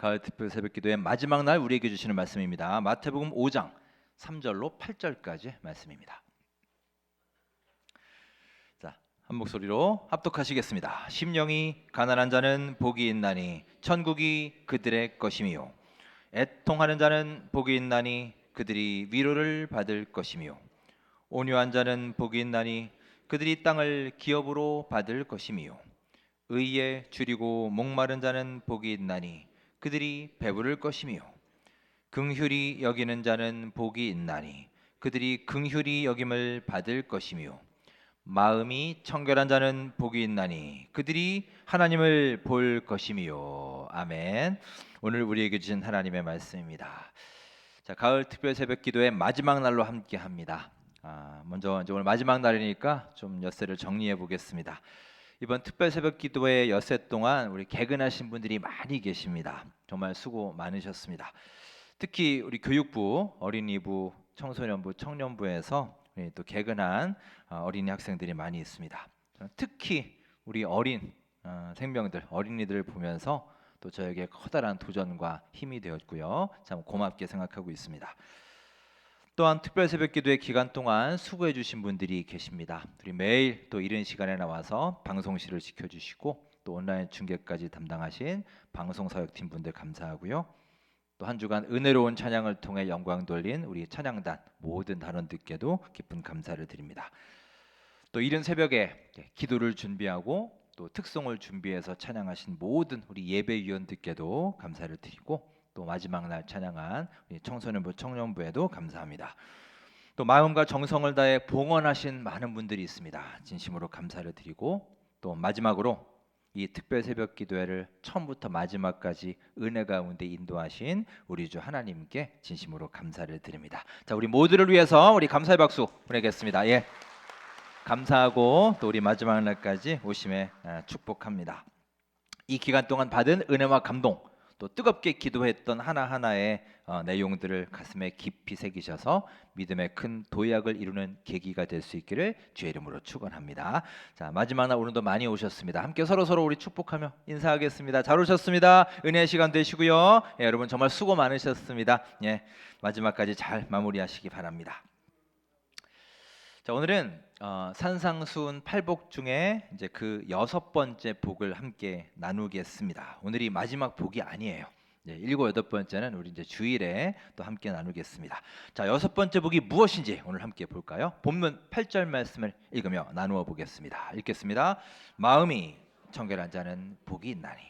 가을 특별 새벽기도의 마지막 날 우리에게 주시는 말씀입니다. 마태복음 5장 3절로 8절까지 말씀입니다. 자, 한 목소리로 합독하시겠습니다. 심령이 가난한 자는 복이 있나니 천국이 그들의 것이미요. 애통하는 자는 복이 있나니 그들이 위로를 받을 것이미요. 온유한 자는 복이 있나니 그들이 땅을 기업으로 받을 것이미요. 의에 줄이고 목마른 자는 복이 있나니 그들이 배부를 것이미요. 긍휼히 여기는 자는 복이 있나니 그들이 긍휼히 여김을 받을 것이미요. 마음이 청결한 자는 복이 있나니 그들이 하나님을 볼 것이미요. 아멘. 오늘 우리에게 주신 하나님의 말씀입니다. 자, 가을 특별 새벽 기도의 마지막 날로 함께 합니다. 먼저 이제 오늘 마지막 날이니까 좀 엿새를 정리해 보겠습니다. 이번 특별 새벽 기도의 엿새 동안 우리 개근하신 분들이 많이 계십니다. 정말 수고 많으셨습니다. 특히 우리 교육부, 어린이부, 청소년부, 청년부에서 또 개근한 어린이 학생들이 많이 있습니다. 특히 우리 어린 생명들, 어린이들을 보면서 또 저에게 커다란 도전과 힘이 되었고요. 참 고맙게 생각하고 있습니다. 또한 특별 새벽기도의 기간 동안 수고해 주신 분들이 계십니다. 우리 매일 또 이른 시간에 나와서 방송실을 지켜주시고 또 온라인 중계까지 담당하신 방송사역팀 분들 감사하고요. 또 한 주간 은혜로운 찬양을 통해 영광 돌린 우리 찬양단 모든 단원들께도 깊은 감사를 드립니다. 또 이른 새벽에 기도를 준비하고 또 특송을 준비해서 찬양하신 모든 우리 예배위원들께도 감사를 드리고 또 마지막 날 찬양한 우리 청소년부, 청년부에도 감사합니다. 또 마음과 정성을 다해 봉헌하신 많은 분들이 있습니다. 진심으로 감사를 드리고 또 마지막으로 이 특별 새벽 기도회를 처음부터 마지막까지 은혜 가운데 인도하신 우리 주 하나님께 진심으로 감사를 드립니다. 자, 우리 모두를 위해서 우리 감사의 박수 보내겠습니다. 예. 감사하고 또 우리 마지막 날까지 오심에 축복합니다. 이 기간 동안 받은 은혜와 감동 또 뜨겁게 기도했던 하나하나의 내용들을 가슴에 깊이 새기셔서 믿음의 큰 도약을 이루는 계기가 될 수 있기를 주의 이름으로 축원합니다. 자, 마지막 날 오늘도 많이 오셨습니다. 함께 서로 우리 축복하며 인사하겠습니다. 잘 오셨습니다. 은혜의 시간 되시고요. 예, 여러분 정말 수고 많으셨습니다. 예, 마지막까지 잘 마무리하시기 바랍니다. 자, 오늘은 산상수훈 8복 중에 이제 그 6번째 복을 함께 나누겠습니다. 오늘이 마지막 복이 아니에요. 7, 8번째는 우리 이제 주일에 또 함께 나누겠습니다. 자, 6번째 복이 무엇인지 오늘 함께 볼까요? 본문 8절 말씀을 읽으며 나누어 보겠습니다. 읽겠습니다. 마음이 청결한 자는 복이 있나니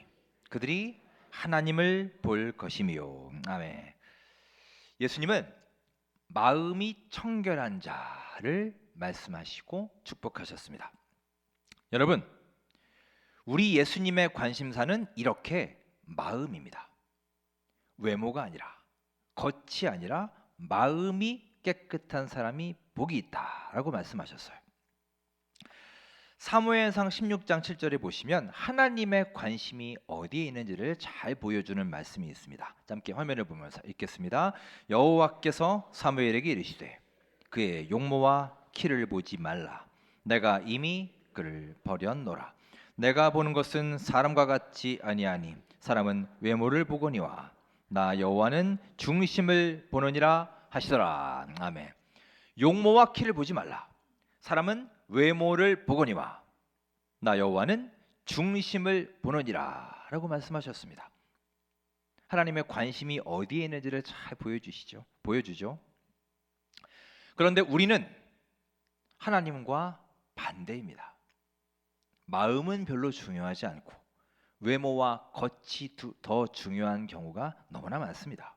그들이 하나님을 볼 것이미요. 아멘. 예수님은 마음이 청결한 자를 말씀하시고 축복하셨습니다. 여러분, 우리 예수님의 관심사는 이렇게 마음입니다. 외모가 아니라, 겉이 아니라 마음이 깨끗한 사람이 복이 있다라고 말씀하셨어요. 사무엘상 16장 7절에 보시면 하나님의 관심이 어디에 있는지를 잘 보여주는 말씀이 있습니다. 함께 화면을 보면서 읽겠습니다. 여호와께서 사무엘에게 이르시되 그의 용모와 키를 보지 말라. 내가 이미 그를 버렸노라. 내가 보는 것은 사람과 같지 아니하니 사람은 외모를 보거니와 나 여호와는 중심을 보느니라 하시더라. 아멘. 용모와 키를 보지 말라. 사람은 외모를 보거니와 나 여호와는 중심을 보느니라 라고 말씀하셨습니다. 하나님의 관심이 어디에 있는지를 잘 보여주죠. 그런데 우리는 하나님과 반대입니다. 마음은 별로 중요하지 않고 외모와 겉이 더 중요한 경우가 너무나 많습니다.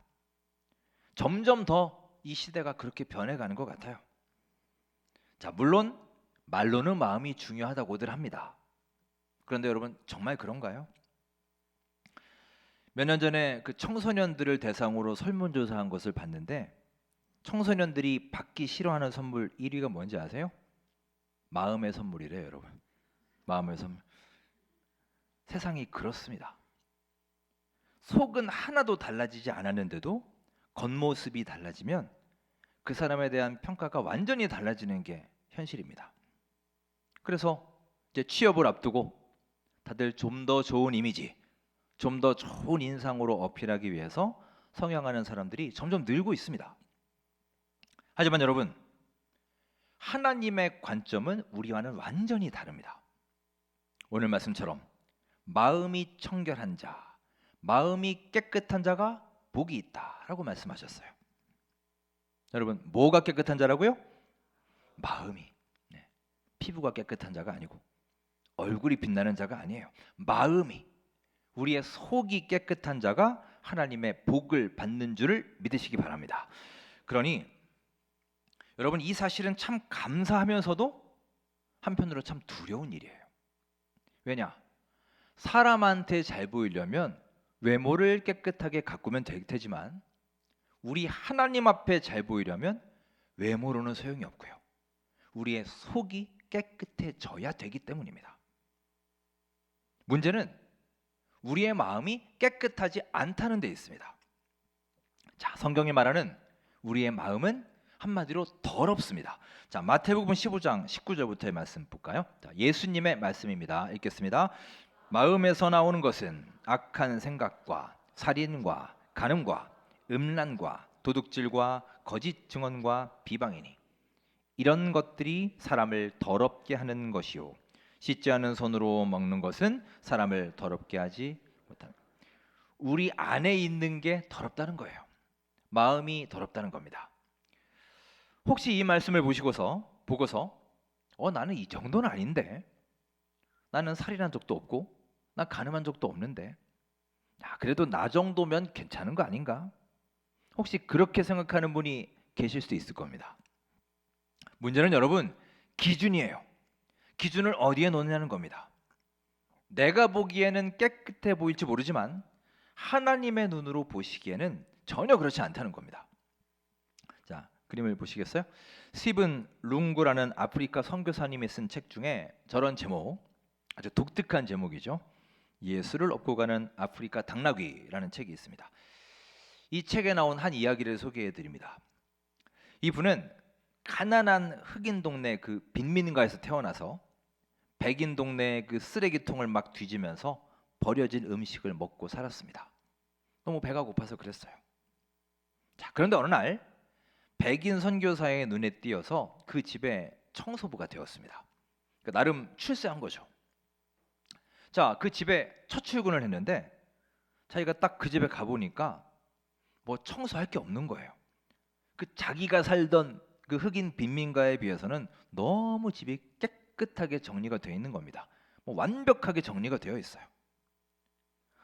점점 더 이 시대가 그렇게 변해가는 것 같아요. 자, 물론 말로는 마음이 중요하다고들 합니다. 그런데 여러분 정말 그런가요? 몇 년 전에 그 청소년들을 대상으로 설문조사한 것을 봤는데 청소년들이 받기 싫어하는 선물 1위가 뭔지 아세요? 마음의 선물이래요, 여러분. 마음의 선물. 세상이 그렇습니다. 속은 하나도 달라지지 않았는데도 겉모습이 달라지면 그 사람에 대한 평가가 완전히 달라지는 게 현실입니다. 그래서 이제 취업을 앞두고 다들 좀 더 좋은 이미지, 좀 더 좋은 인상으로 어필하기 위해서 성형하는 사람들이 점점 늘고 있습니다. 하지만 여러분, 하나님의 관점은 우리와는 완전히 다릅니다. 오늘 말씀처럼 마음이 청결한 자, 마음이 깨끗한 자가 복이 있다라고 말씀하셨어요. 여러분, 뭐가 깨끗한 자라고요? 마음이. 네. 피부가 깨끗한 자가 아니고 얼굴이 빛나는 자가 아니에요. 마음이, 우리의 속이 깨끗한 자가 하나님의 복을 받는 줄을 믿으시기 바랍니다. 그러니 여러분, 이 사실은 참 감사하면서도 한편으로 참 두려운 일이에요. 왜냐? 사람한테 잘 보이려면 외모를 깨끗하게 가꾸면 되지만 우리 하나님 앞에 잘 보이려면 외모로는 소용이 없고요. 우리의 속이 깨끗해져야 되기 때문입니다. 문제는 우리의 마음이 깨끗하지 않다는 데 있습니다. 자, 성경이 말하는 우리의 마음은 한마디로 더럽습니다. 자, 마태복음 15장 19절부터의 말씀 볼까요? 자, 예수님의 말씀입니다. 읽겠습니다. 마음에서 나오는 것은 악한 생각과 살인과 간음과 음란과 도둑질과 거짓 증언과 비방이니 이런 것들이 사람을 더럽게 하는 것이요 씻지 않은 손으로 먹는 것은 사람을 더럽게 하지 못합니다. 우리 안에 있는 게 더럽다는 거예요. 마음이 더럽다는 겁니다. 혹시 이 말씀을 보고서 나는 이 정도는 아닌데, 나는 살인한 적도 없고 나 간음한 적도 없는데, 그래도 나 정도면 괜찮은 거 아닌가? 혹시 그렇게 생각하는 분이 계실 수도 있을 겁니다. 문제는 여러분, 기준이에요. 기준을 어디에 놓느냐는 겁니다. 내가 보기에는 깨끗해 보일지 모르지만 하나님의 눈으로 보시기에는 전혀 그렇지 않다는 겁니다. 자, 그림을 보시겠어요? 스티븐 룽구라는 아프리카 선교사님이 쓴 책 중에 저런 제목, 아주 독특한 제목이죠. 예수를 업고 가는 아프리카 당나귀라는 책이 있습니다. 이 책에 나온 한 이야기를 소개해 드립니다. 이분은 가난한 흑인 동네 그 빈민가에서 태어나서 백인 동네 그 쓰레기통을 막 뒤지면서 버려진 음식을 먹고 살았습니다. 너무 배가 고파서 그랬어요. 자, 그런데 어느 날 백인 선교사의 눈에 띄어서 그 집에 청소부가 되었습니다. 그러니까 나름 출세한 거죠. 자, 그 집에 첫 출근을 했는데 자기가 딱 그 집에 가보니까 뭐 청소할 게 없는 거예요. 그 자기가 살던 그 흑인 빈민가에 비해서는 너무 집이 깨끗하게 정리가 되어 있는 겁니다. 뭐 완벽하게 정리가 되어 있어요.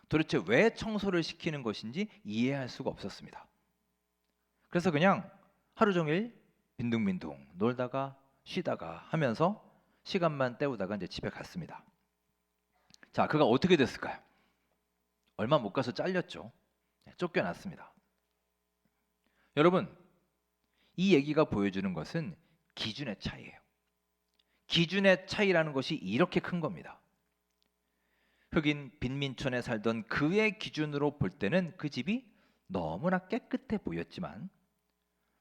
도대체 왜 청소를 시키는 것인지 이해할 수가 없었습니다. 그래서 그냥 하루 종일 빈둥빈둥 놀다가 쉬다가 하면서 시간만 때우다가 이제 집에 갔습니다. 자, 그가 어떻게 됐을까요? 얼마 못 가서 잘렸죠. 쫓겨났습니다. 여러분, 이 얘기가 보여주는 것은 기준의 차이예요. 기준의 차이라는 것이 이렇게 큰 겁니다. 흑인 빈민촌에 살던 그의 기준으로 볼 때는 그 집이 너무나 깨끗해 보였지만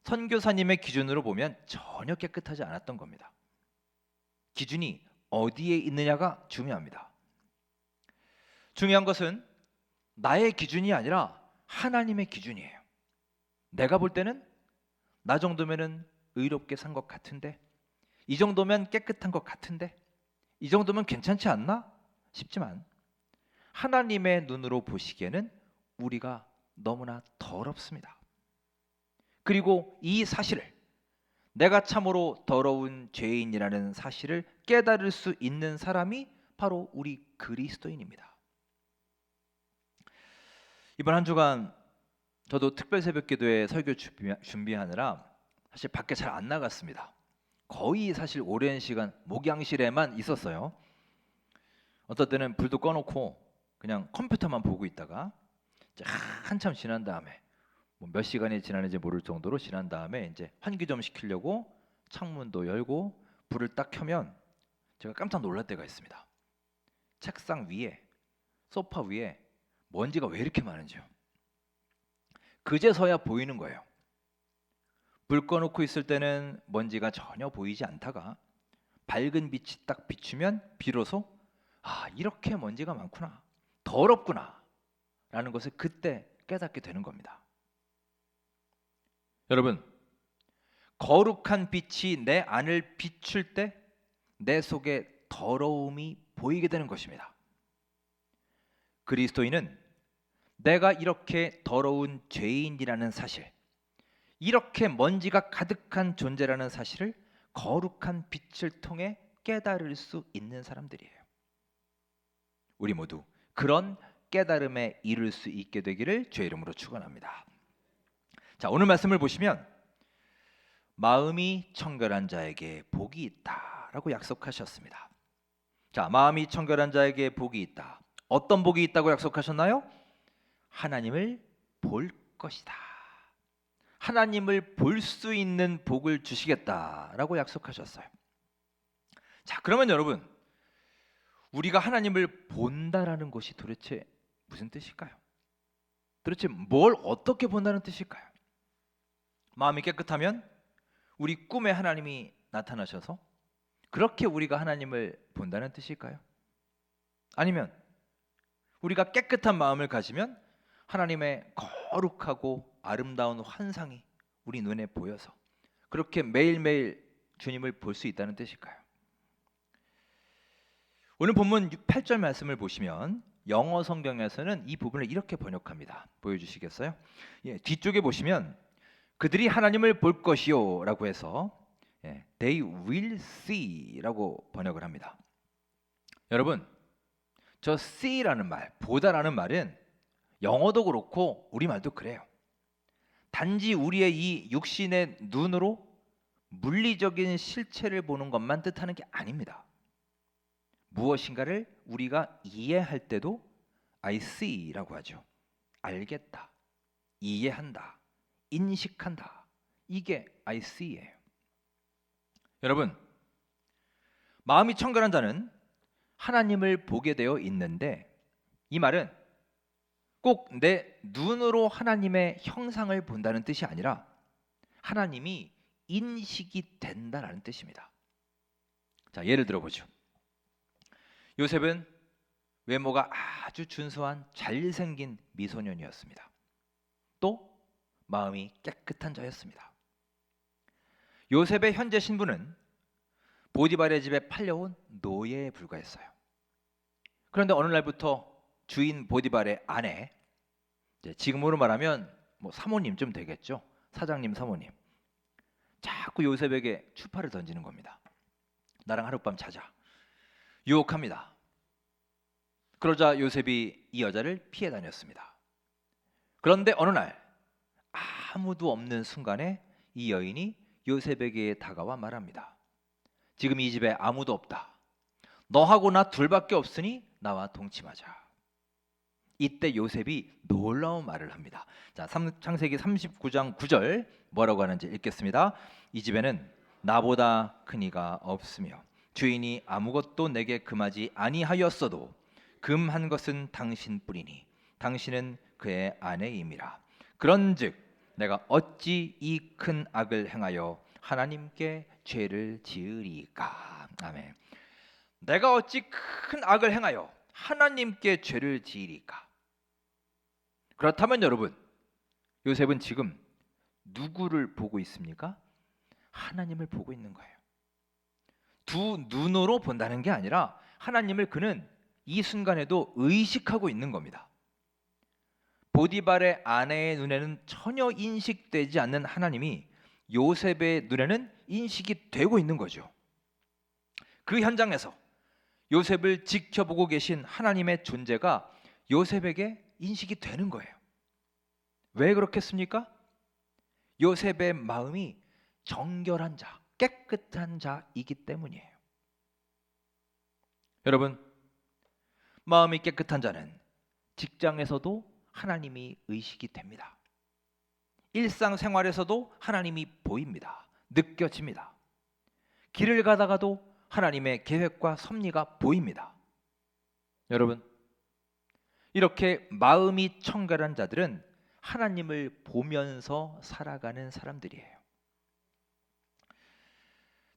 선교사님의 기준으로 보면 전혀 깨끗하지 않았던 겁니다. 기준이 어디에 있느냐가 중요합니다. 중요한 것은 나의 기준이 아니라 하나님의 기준이에요. 내가 볼 때는 나 정도면은 의롭게 산 것 같은데, 이 정도면 깨끗한 것 같은데, 이 정도면 괜찮지 않나 싶지만 하나님의 눈으로 보시기에는 우리가 너무나 더럽습니다. 그리고 이 사실을, 내가 참으로 더러운 죄인이라는 사실을 깨달을 수 있는 사람이 바로 우리 그리스도인입니다. 이번 한 주간 저도 특별 새벽 기도회 설교 준비하느라 사실 밖에 잘 안 나갔습니다. 거의 사실 오랜 시간 목양실에만 있었어요. 어떨 때는 불도 꺼놓고 그냥 컴퓨터만 보고 있다가 이제 한참 지난 다음에 뭐 몇 시간이 지났는지 모를 정도로 지난 다음에 이제 환기 좀 시키려고 창문도 열고 불을 딱 켜면 제가 깜짝 놀랄 때가 있습니다. 책상 위에, 소파 위에 먼지가 왜 이렇게 많은지요. 그제서야 보이는 거예요. 불 꺼놓고 있을 때는 먼지가 전혀 보이지 않다가 밝은 빛이 딱 비추면 비로소 이렇게 먼지가 많구나, 더럽구나 라는 것을 그때 깨닫게 되는 겁니다. 여러분, 거룩한 빛이 내 안을 비출 때 내 속에 더러움이 보이게 되는 것입니다. 그리스도인은 내가 이렇게 더러운 죄인이라는 사실, 이렇게 먼지가 가득한 존재라는 사실을 거룩한 빛을 통해 깨달을 수 있는 사람들이에요. 우리 모두 그런 깨달음에 이를 수 있게 되기를 주의 이름으로 축원합니다. 자, 오늘 말씀을 보시면 마음이 청결한 자에게 복이 있다라고 약속하셨습니다. 자, 마음이 청결한 자에게 복이 있다. 어떤 복이 있다고 약속하셨나요? 하나님을 볼 것이다. 하나님을 볼 수 있는 복을 주시겠다라고 약속하셨어요. 자, 그러면 여러분, 우리가 하나님을 본다라는 것이 도대체 무슨 뜻일까요? 도대체 뭘 어떻게 본다는 뜻일까요? 마음이 깨끗하면 우리 꿈에 하나님이 나타나셔서 그렇게 우리가 하나님을 본다는 뜻일까요? 아니면 우리가 깨끗한 마음을 가지면 하나님의 거룩하고 아름다운 환상이 우리 눈에 보여서 그렇게 매일매일 주님을 볼 수 있다는 뜻일까요? 오늘 본문 8절 말씀을 보시면 영어 성경에서는 이 부분을 이렇게 번역합니다. 보여주시겠어요? 뒤쪽에 보시면 그들이 하나님을 볼 것이요 라고 해서 They will see 라고 번역을 합니다. 여러분, 저 see라는 말, 보다라는 말은 영어도 그렇고 우리말도 그래요. 단지 우리의 이 육신의 눈으로 물리적인 실체를 보는 것만 뜻하는 게 아닙니다. 무엇인가를 우리가 이해할 때도 I see라고 하죠. 알겠다, 이해한다, 인식한다. 이게 I see예요. 여러분, 마음이 청결한 자는 하나님을 보게 되어 있는데 이 말은 꼭 내 눈으로 하나님의 형상을 본다는 뜻이 아니라 하나님이 인식이 된다라는 뜻입니다. 자, 예를 들어보죠. 요셉은 외모가 아주 준수한 잘생긴 미소년이었습니다. 또 마음이 깨끗한 자였습니다. 요셉의 현재 신분은 보디발의 집에 팔려온 노예에 불과했어요. 그런데 어느 날부터 주인 보디발의 아내, 지금으로 말하면 사모님쯤 되겠죠. 사장님, 사모님. 자꾸 요셉에게 추파를 던지는 겁니다. 나랑 하룻밤 자자. 유혹합니다. 그러자 요셉이 이 여자를 피해 다녔습니다. 그런데 어느 날 아무도 없는 순간에 이 여인이 요셉에게 다가와 말합니다. 지금 이 집에 아무도 없다. 너하고 나 둘밖에 없으니 나와 동침하자. 이때 요셉이 놀라운 말을 합니다. 자, 창세기 39장 9절 뭐라고 하는지 읽겠습니다. 이 집에는 나보다 큰 이가 없으며 주인이 아무것도 내게 금하지 아니하였어도 금한 것은 당신뿐이니 당신은 그의 아내임이라. 그런즉 내가 어찌 이 큰 악을 행하여 하나님께 죄를 지으리까. 아멘. 내가 어찌 큰 악을 행하여 하나님께 죄를 지으리까. 그렇다면 여러분, 요셉은 지금 누구를 보고 있습니까? 하나님을 보고 있는 거예요. 두 눈으로 본다는 게 아니라 하나님을 그는 이 순간에도 의식하고 있는 겁니다. 보디발의 아내의 눈에는 전혀 인식되지 않는 하나님이 요셉의 눈에는 인식이 되고 있는 거죠. 그 현장에서 요셉을 지켜보고 계신 하나님의 존재가 요셉에게 인식이 되는 거예요. 왜 그렇겠습니까? 요셉의 마음이 정결한 자, 깨끗한 자이기 때문이에요. 여러분, 마음이 깨끗한 자는 직장에서도 하나님이 의식이 됩니다. 일상생활에서도 하나님이 보입니다. 느껴집니다. 길을 가다가도 하나님의 계획과 섭리가 보입니다. 여러분, 이렇게 마음이 청결한 자들은 하나님을 보면서 살아가는 사람들이에요.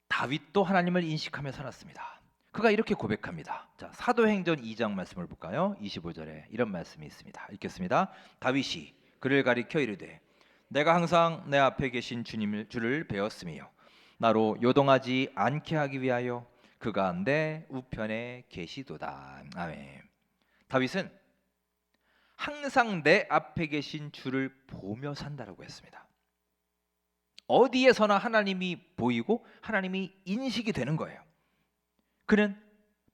다윗도 하나님을 인식하며 살았습니다. 그가 이렇게 고백합니다. 자, 사도행전 2장 말씀을 볼까요? 25절에 이런 말씀이 있습니다. 읽겠습니다. 다윗이 그를 가리켜 이르되 내가 항상 내 앞에 계신 주를 배웠으며 나로 요동하지 않게 하기 위하여 그가 내 우편에 계시도다. 아멘. 다윗은 항상 내 앞에 계신 주를 보며 산다라고 했습니다. 어디에서나 하나님이 보이고 하나님이 인식이 되는 거예요. 그는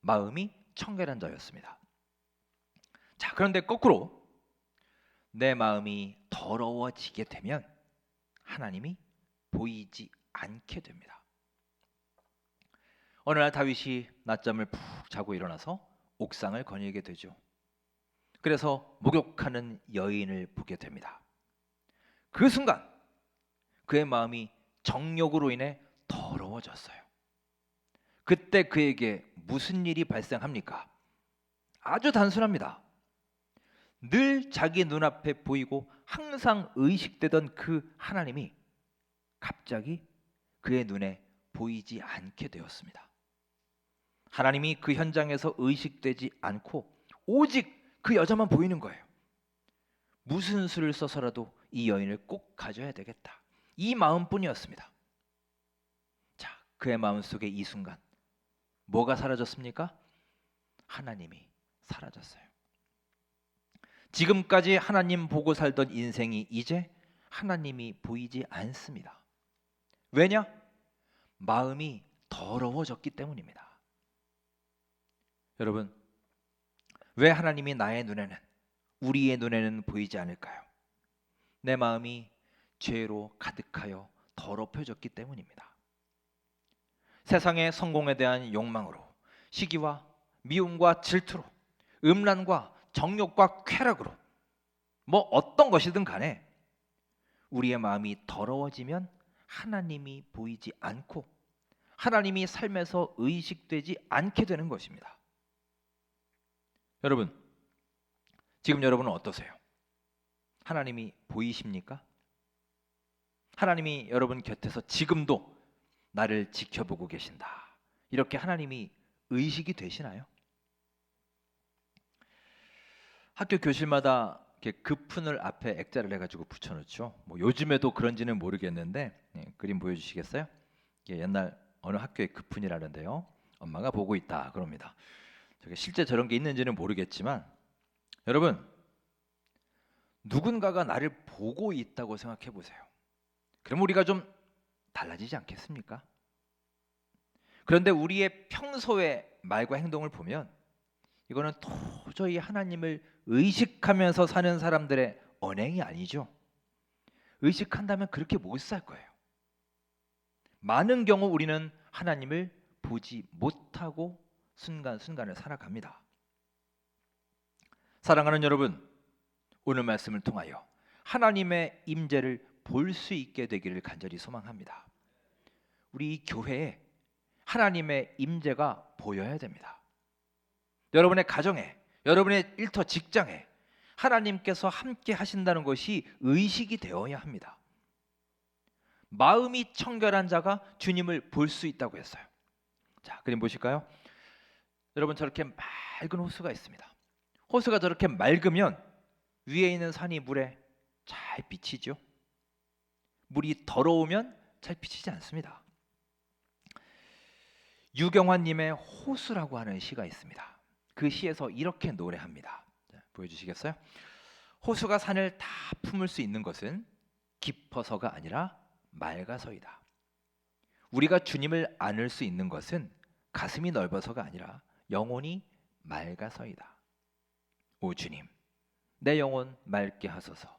마음이 청결한 자였습니다. 자, 그런데 거꾸로 내 마음이 더러워지게 되면 하나님이 보이지 않게 됩니다. 어느 날 다윗이 낮잠을 푹 자고 일어나서 옥상을 거닐게 되죠. 그래서 목욕하는 여인을 보게 됩니다. 그 순간 그의 마음이 정욕으로 인해 더러워졌어요. 그때 그에게 무슨 일이 발생합니까? 아주 단순합니다. 늘 자기 눈앞에 보이고 항상 의식되던 그 하나님이 갑자기 그의 눈에 보이지 않게 되었습니다. 하나님이 그 현장에서 의식되지 않고 오직 그 여자만 보이는 거예요. 무슨 수를 써서라도 이 여인을 꼭 가져야 되겠다. 이 마음뿐이었습니다. 자, 그의 마음속에 이 순간 뭐가 사라졌습니까? 하나님이 사라졌어요. 지금까지 하나님 보고 살던 인생이 이제 하나님이 보이지 않습니다. 왜냐? 마음이 더러워졌기 때문입니다. 여러분, 왜 하나님이 나의 눈에는, 우리의 눈에는 보이지 않을까요? 내 마음이 죄로 가득하여 더럽혀졌기 때문입니다. 세상의 성공에 대한 욕망으로, 시기와 미움과 질투로, 음란과 정욕과 쾌락으로, 뭐 어떤 것이든 간에 우리의 마음이 더러워지면 하나님이 보이지 않고 하나님이 삶에서 의식되지 않게 되는 것입니다. 여러분, 지금 여러분은 어떠세요? 하나님이 보이십니까? 하나님이 여러분 곁에서 지금도 나를 지켜보고 계신다, 이렇게 하나님이 의식이 되시나요? 학교 교실마다 이렇게 급푼을 앞에 액자를 해가지고 붙여놓죠. 뭐 요즘에도 그런지는 모르겠는데, 그림 보여주시겠어요? 옛날 어느 학교의 급푼이라는데요. 엄마가 보고 있다 그럽니다. 저게 실제 저런 게 있는지는 모르겠지만, 여러분, 누군가가 나를 보고 있다고 생각해 보세요. 그럼 우리가 좀 달라지지 않겠습니까? 그런데 우리의 평소의 말과 행동을 보면 이거는 도저히 하나님을 의식하면서 사는 사람들의 언행이 아니죠. 의식한다면 그렇게 못 살 거예요. 많은 경우 우리는 하나님을 보지 못하고 순간순간을 살아갑니다. 사랑하는 여러분, 오늘 말씀을 통하여 하나님의 임재를 볼 수 있게 되기를 간절히 소망합니다. 우리 이 교회에 하나님의 임재가 보여야 됩니다. 여러분의 가정에, 여러분의 일터 직장에 하나님께서 함께 하신다는 것이 의식이 되어야 합니다. 마음이 청결한 자가 주님을 볼 수 있다고 했어요. 자, 그림 보실까요? 여러분, 저렇게 맑은 호수가 있습니다. 호수가 저렇게 맑으면 위에 있는 산이 물에 잘 비치죠. 물이 더러우면 잘 비치지 않습니다. 유경환님의 호수라고 하는 시가 있습니다. 그 시에서 이렇게 노래합니다. 보여주시겠어요? 호수가 산을 다 품을 수 있는 것은 깊어서가 아니라 맑아서이다. 우리가 주님을 안을 수 있는 것은 가슴이 넓어서가 아니라 영혼이 맑아서이다. 오 주님, 내 영혼 맑게 하소서.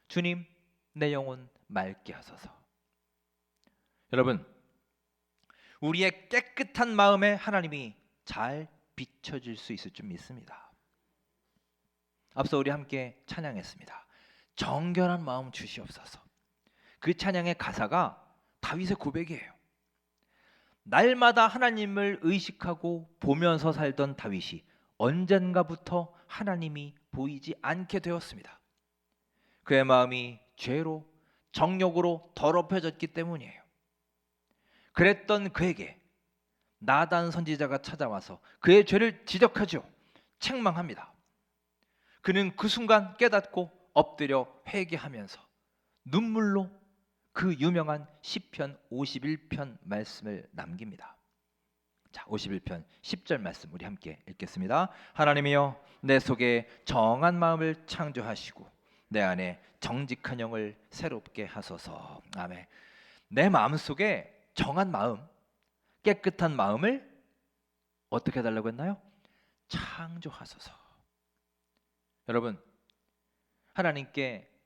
주님, 내 영혼 맑게 하소서. 여러분, 우리의 깨끗한 마음에 하나님이 잘 비춰질 수 있을 줄 믿습니다. 앞서 우리 함께 찬양했습니다. 정결한 마음 주시옵소서. 그 찬양의 가사가 다윗의 고백이에요. 날마다 하나님을 의식하고 보면서 살던 다윗이 언젠가부터 하나님이 보이지 않게 되었습니다. 그의 마음이 죄로, 정욕으로 더럽혀졌기 때문이에요. 그랬던 그에게 나단 선지자가 찾아와서 그의 죄를 지적하죠. 책망합니다. 그는 그 순간 깨닫고 엎드려 회개하면서 눈물로 그 유명한 시편 51편 말씀을 남깁니다. 자, 51편 10절 말씀 우리 함께 읽겠습니다. 하나님이여 내 속에 정한 마음을 창조하시고 내 안에 정직한 영을 새롭게 하소서. 아멘. 내 마음 속에 정한 마음, 깨끗한 마음을 어떻게 해달라고 했나요? 창조하소서. 여러분,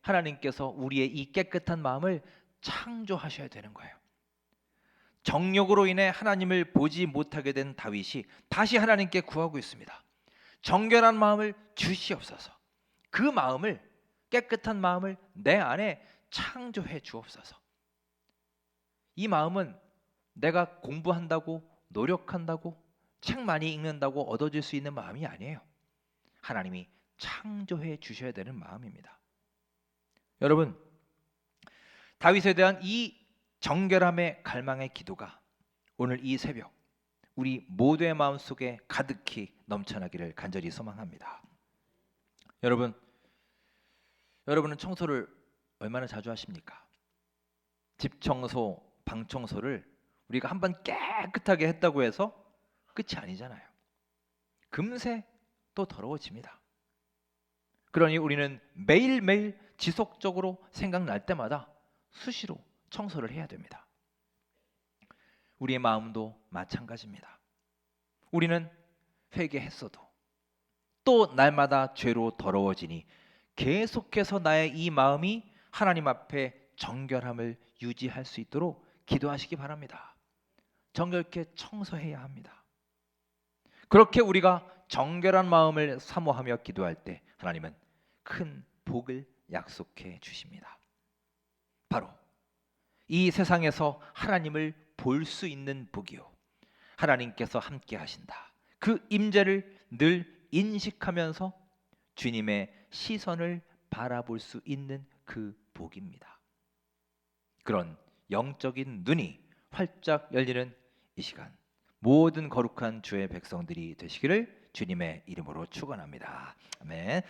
하나님께서 우리의 이 깨끗한 마음을 창조하셔야 되는 거예요. 정욕으로 인해 하나님을 보지 못하게 된 다윗이 다시 하나님께 구하고 있습니다. 정결한 마음을 주시옵소서. 그 마음을, 깨끗한 마음을 내 안에 창조해 주옵소서. 이 마음은 내가 공부한다고, 노력한다고, 책 많이 읽는다고 얻어질 수 있는 마음이 아니에요. 하나님이 창조해 주셔야 되는 마음입니다. 여러분, 다윗에 대한 이 정결함의 갈망의 기도가 오늘 이 새벽 우리 모두의 마음속에 가득히 넘쳐나기를 간절히 소망합니다. 여러분은 청소를 얼마나 자주 하십니까? 집 청소, 방 청소를 우리가 한번 깨끗하게 했다고 해서 끝이 아니잖아요. 금세 또 더러워집니다. 그러니 우리는 매일매일 지속적으로 생각날 때마다 수시로 청소를 해야 됩니다. 우리의 마음도 마찬가지입니다. 우리는 회개했어도 또 날마다 죄로 더러워지니 계속해서 나의 이 마음이 하나님 앞에 정결함을 유지할 수 있도록 기도하시기 바랍니다. 정결케 청소해야 합니다. 그렇게 우리가 정결한 마음을 사모하며 기도할 때 하나님은 큰 복을 약속해 주십니다. 바로 이 세상에서 하나님을 볼 수 있는 복이요, 하나님께서 함께 하신다, 그 임재를 늘 인식하면서 주님의 시선을 바라볼 수 있는 그 복입니다. 그런 영적인 눈이 활짝 열리는 이 시간, 모든 거룩한 주의 백성들이 되시기를 주님의 이름으로 축원합니다. 아멘.